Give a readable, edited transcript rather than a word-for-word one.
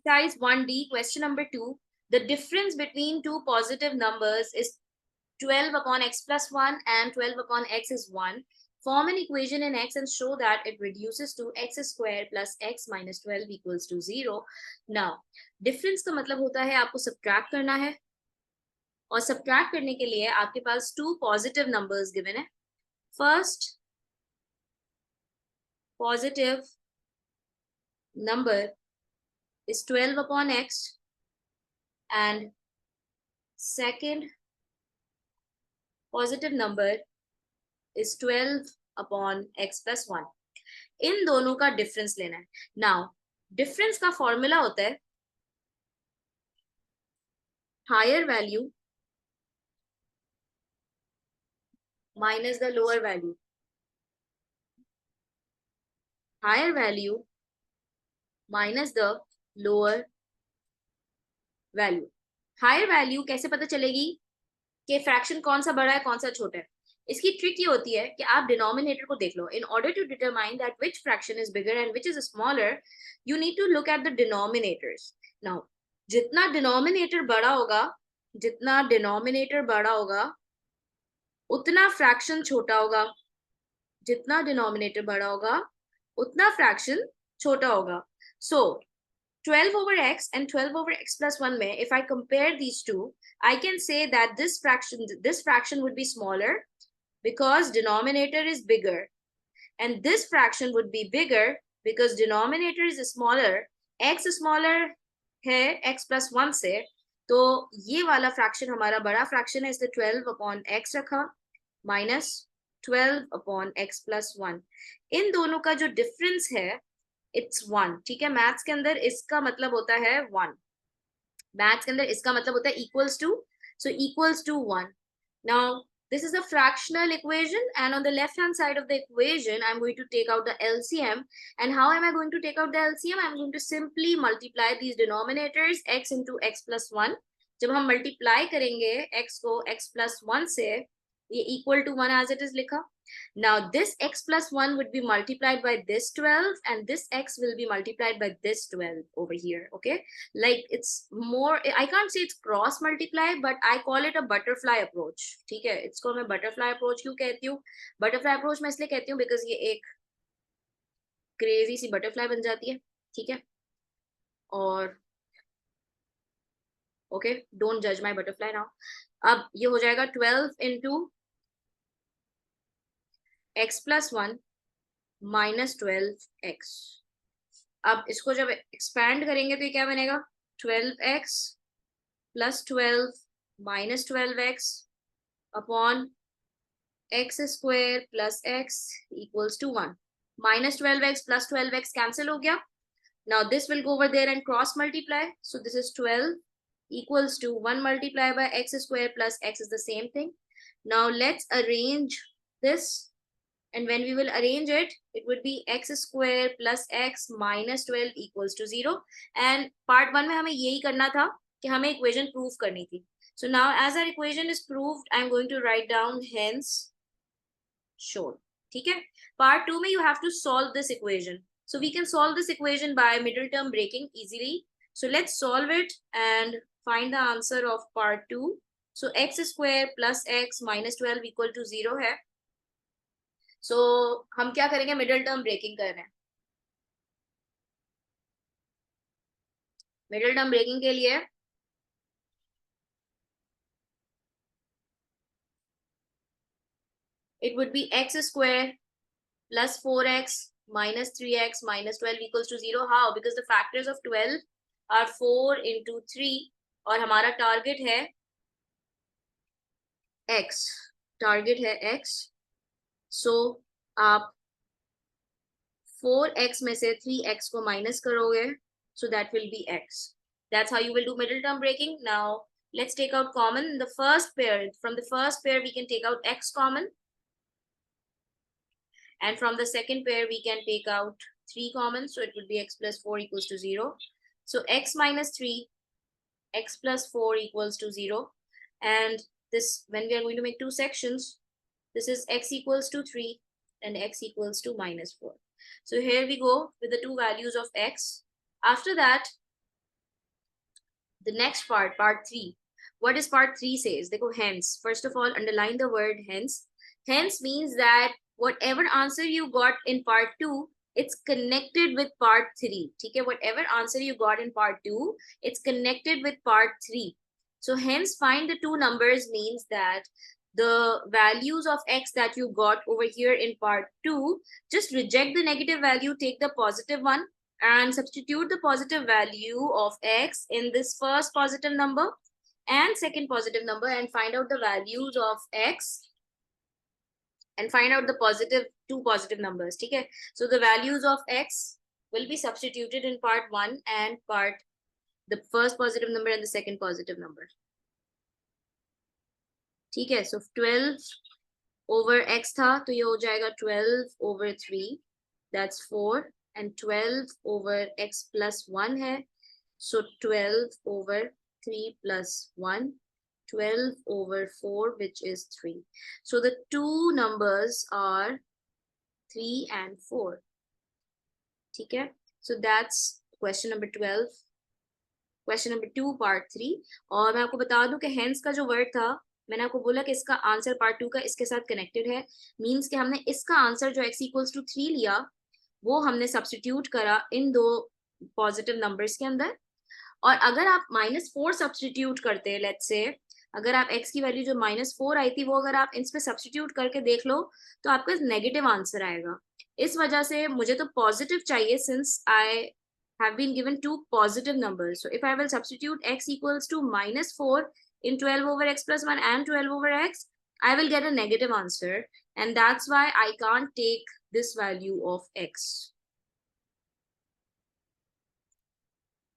Exercise 1D, question number 2. The difference between two positive numbers is 12 upon x plus 1 and 12 upon x is 1. Form an equation in x and show that it reduces to x square plus x minus 12 equals to 0. Now, difference का मतलब होता है आपको subtract करना है और subtract करने के लिए आपके पास two positive numbers given है. First positive number is 12 upon x and second positive number is 12 upon x plus 1. इन दोनों का डिफरेंस लेना है. नाउ डिफरेंस का फॉर्मूला होता है higher value minus the lower value. Higher value minus the lower value. Higher value कैसे पता चलेगी कि फ्रैक्शन कौन सा बड़ा है कौन सा छोटा है? इसकी ट्रिक ये होती है कि आप डिनोमिनेटर को देख लो. In order to determine that which fraction is bigger and which is smaller, you need to look at the denominators. Now जितना डिनोमिनेटर बड़ा होगा, जितना डिनोमिनेटर बड़ा होगा उतना फ्रैक्शन छोटा होगा. जितना डिनोमिनेटर बड़ा होगा उतना फ्रैक्शन छोटा होगा. सो 12 over x and 12 over x plus 1 में if I compare these two, I can say that this fraction would be smaller because denominator is bigger, and this fraction would be bigger because denominator is smaller. x smaller है x plus 1 से, तो ये वाला fraction हमारा बड़ा fraction है, इसलिए 12 upon x रखा माइनस 12 upon x plus 1. इन दोनों का जो डिफरेंस है इट्स 1. ठीक है, मैथ्स के अंदर इसका मतलब होता है 1. मैथ्स के अंदर इसका मतलब होता है equals to. So equals to 1. Now this is a fractional equation, and on the left hand side of the equation I'm going to take out the LCM. And how am I going to take out the LCM? I'm going to simply multiply these denominators x into x plus 1. जब हम multiply करेंगे x को x plus 1 से, ये equal to 1 as it is लिखा. Now this x plus 1 would be multiplied by this 12 and this x will be multiplied by this 12 over here. Okay, like it's more, I can't say it's cross multiply, but I call it a butterfly approach. ठीक है, इसको मैं butterfly approach क्यों कहती हूँ? Butterfly approach मैं इसलिए कहती हूँ because ये एक crazy सी butterfly बन जाती है. ठीक है, और okay, don't judge my butterfly now. अब ये हो जाएगा 12 into x plus 1 minus 12x. अब इसको जब एक्सपैंड करेंगे तो ये क्या बनेगा? 12x plus 12 minus 12x upon x square plus x equals to 1. Minus 12x plus 12x cancel हो गया. Now this will go over there and cross multiply. So this is 12 equals to 1 multiplied by x square plus x is the same thing. Now let's arrange this. And when we will arrange it, it would be x square plus x minus 12 equals to 0. And part 1 में हमें यही करना था कि हमें equation prove करनी थी. So now as our equation is proved, I'm going to write down hence shown. ठीक है? Part 2 में you have to solve this equation. So we can solve this equation by middle term breaking easily. So let's solve it and find the answer of part 2. So x square plus x minus 12 equal to 0 है. So हम क्या करेंगे? Middle term breaking कर रहे हैं. Middle term breaking के लिए it would be x square plus 4x minus 3x minus 12 equals to 0. How? Because the factors of 12 are 4 into 3 और हमारा टारगेट है x. टारगेट है x. So आप 4x में से 3x को माइनस करोगे, so that will be x. That's how you will do middle term breaking. Now let's take out common. The first pair, from the first pair we can take out x common, and from the second pair we can take out 3 common, so it would be x plus 4 equals to 0. So x minus 3, x plus 4 equals to 0. And this, when we are going to make two sections, this is x equals to 3 and x equals to minus 4. So here we go with the two values of x. After that, The next part, part 3. What does part 3 says? देखो hence. First of all, underline the word hence. Hence means that whatever answer you got in part 2, it's connected with part 3. ठीक है? Whatever answer you got in part 2, it's connected with part 3. So hence find the two numbers means that the values of x that you got over here in part 2, just reject the negative value, take the positive one, and substitute the positive value of x in this first positive number and second positive number, and find out the values of x and find out the two positive numbers. Okay, so the values of x will be substituted in part 1 and the first positive number and the second positive number. ठीक है, so 12 over x था तो ये हो जाएगा 12 over 3, that's 4, and 12 over x plus 1 है, so 12 over 3 plus 1, 12 over 4, which is 3. So the two numbers are 3 and 4. ठीक है, so that's question number 12. Question number 2 part 3. और मैं आपको बता दूं कि hence का जो word था, मैंने आपको बोला कि इसका आंसर पार्ट 2 का इसके साथ कनेक्टेड है, मींस कि हमने इसका आंसर जो x इक्वल्स टू 3 लिया वो हमने सब्स्टिट्यूट करा इन दो पॉजिटिव नंबर्स के अंदर. और अगर आप -4 सब्स्टिट्यूट करते हैं, लेट्स से अगर आप x की वैल्यू जो -4 आई थी वो अगर आप इन पे सब्स्टिट्यूट करके देख लो तो आपका नेगेटिव आंसर आएगा. इस वजह से मुझे तो पॉजिटिव चाहिए, since I have been given two positive numbers. So if I will substitute x equals to -4 in 12 over x plus 1 and 12 over x, I will get a negative answer, and that's why I can't take this value of x.